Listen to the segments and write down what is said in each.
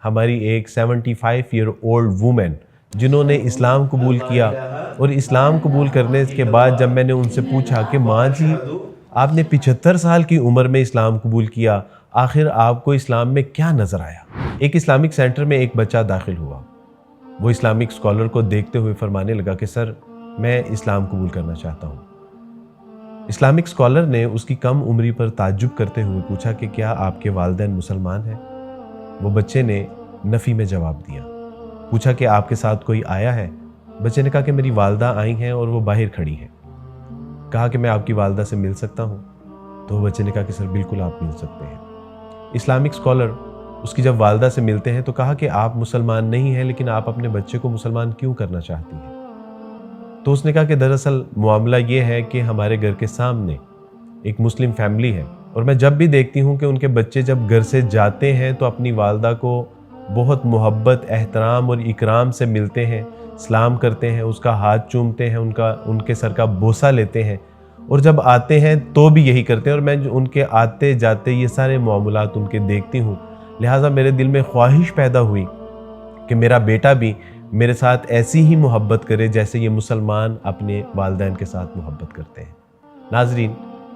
ہماری ایک 75 year old woman جنہوں نے اسلام قبول کیا، اور اسلام قبول کرنے کے بعد جب میں نے ان سے پوچھا کہ ماں جی آپ نے 75 سال کی عمر میں اسلام قبول کیا، آخر آپ کو اسلام میں کیا نظر آیا؟ ایک اسلامک سینٹر میں ایک بچہ داخل ہوا، وہ اسلامک اسکالر کو دیکھتے ہوئے فرمانے لگا کہ سر میں اسلام قبول کرنا چاہتا ہوں۔ اسلامک اسکالر نے اس کی کم عمری پر تعجب کرتے ہوئے پوچھا کہ کیا آپ کے والدین مسلمان ہیں؟ وہ بچے نے نفی میں جواب دیا۔ پوچھا کہ آپ کے ساتھ کوئی آیا ہے؟ بچے نے کہا کہ میری والدہ آئی ہیں اور وہ باہر کھڑی ہیں۔ کہا کہ میں آپ کی والدہ سے مل سکتا ہوں؟ تو وہ بچے نے کہا کہ سر بالکل آپ مل سکتے ہیں۔ اسلامک اسکالر اس کی جب والدہ سے ملتے ہیں تو کہا کہ آپ مسلمان نہیں ہیں، لیکن آپ اپنے بچے کو مسلمان کیوں کرنا چاہتی ہیں؟ تو اس نے کہا کہ دراصل معاملہ یہ ہے کہ ہمارے گھر کے سامنے ایک مسلم فیملی ہے، اور میں جب بھی دیکھتی ہوں کہ ان کے بچے جب گھر سے جاتے ہیں تو اپنی والدہ کو بہت محبت، احترام اور اکرام سے ملتے ہیں، سلام کرتے ہیں، اس کا ہاتھ چومتے ہیں، ان کے سر کا بوسہ لیتے ہیں، اور جب آتے ہیں تو بھی یہی کرتے ہیں، اور میں ان کے آتے جاتے یہ سارے معاملات ان کے دیکھتی ہوں، لہٰذا میرے دل میں خواہش پیدا ہوئی کہ میرا بیٹا بھی میرے ساتھ ایسی ہی محبت کرے جیسے یہ مسلمان اپنے والدین کے ساتھ محبت کرتے ہیں۔ ناظرین،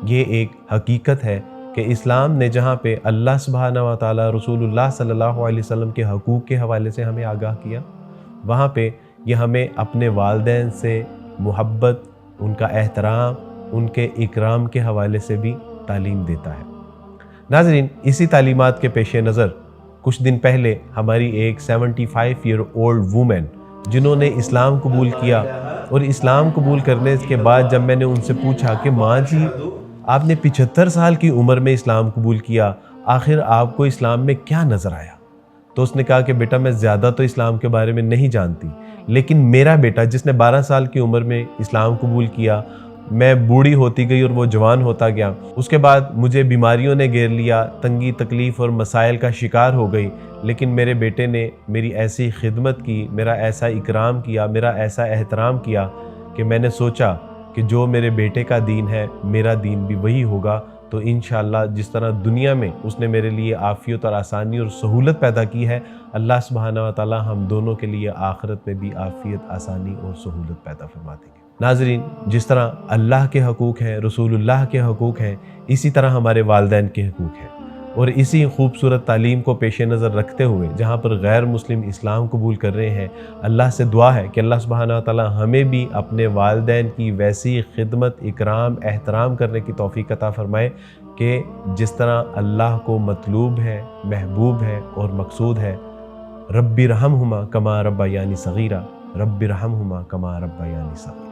یہ ایک حقیقت ہے کہ اسلام نے جہاں پہ اللہ سبحانہ و تعالیٰ رسول اللہ صلی اللہ علیہ وسلم کے حقوق کے حوالے سے ہمیں آگاہ کیا، وہاں پہ یہ ہمیں اپنے والدین سے محبت، ان کا احترام، ان کے اکرام کے حوالے سے بھی تعلیم دیتا ہے۔ ناظرین، اسی تعلیمات کے پیش نظر کچھ دن پہلے ہماری ایک 75 ایئر اولڈ وومن جنہوں نے اسلام قبول کیا، اور اسلام قبول کرنے کے بعد جب میں نے ان سے پوچھا کہ ماں جی آپ نے 75 سال کی عمر میں اسلام قبول کیا، آخر آپ کو اسلام میں کیا نظر آیا؟ تو اس نے کہا کہ بیٹا میں زیادہ تو اسلام کے بارے میں نہیں جانتی، لیکن میرا بیٹا جس نے 12 سال کی عمر میں اسلام قبول کیا، میں بوڑھی ہوتی گئی اور وہ جوان ہوتا گیا، اس کے بعد مجھے بیماریوں نے گھیر لیا، تنگی تکلیف اور مسائل کا شکار ہو گئی، لیکن میرے بیٹے نے میری ایسی خدمت کی، میرا ایسا اکرام کیا، میرا ایسا احترام کیا کہ میں نے سوچا کہ جو میرے بیٹے کا دین ہے میرا دین بھی وہی ہوگا، تو انشاءاللہ جس طرح دنیا میں اس نے میرے لیے عافیت اور آسانی اور سہولت پیدا کی ہے، اللہ سبحانہ و تعالی ہم دونوں کے لیے آخرت میں بھی عافیت، آسانی اور سہولت پیدا فرما دیں گے۔ ناظرین، جس طرح اللہ کے حقوق ہیں، رسول اللہ کے حقوق ہیں، اسی طرح ہمارے والدین کے حقوق ہیں، اور اسی خوبصورت تعلیم کو پیش نظر رکھتے ہوئے جہاں پر غیر مسلم اسلام قبول کر رہے ہیں، اللہ سے دعا ہے کہ اللہ سبحانہ وتعالی ہمیں بھی اپنے والدین کی ویسی خدمت، اکرام، احترام کرنے کی توفیق عطا فرمائے کہ جس طرح اللہ کو مطلوب ہے، محبوب ہے اور مقصود ہے۔ رب ارحمہما کما ربیانی صغیرا، رب ارحمہما کما ربیانی صغیرا۔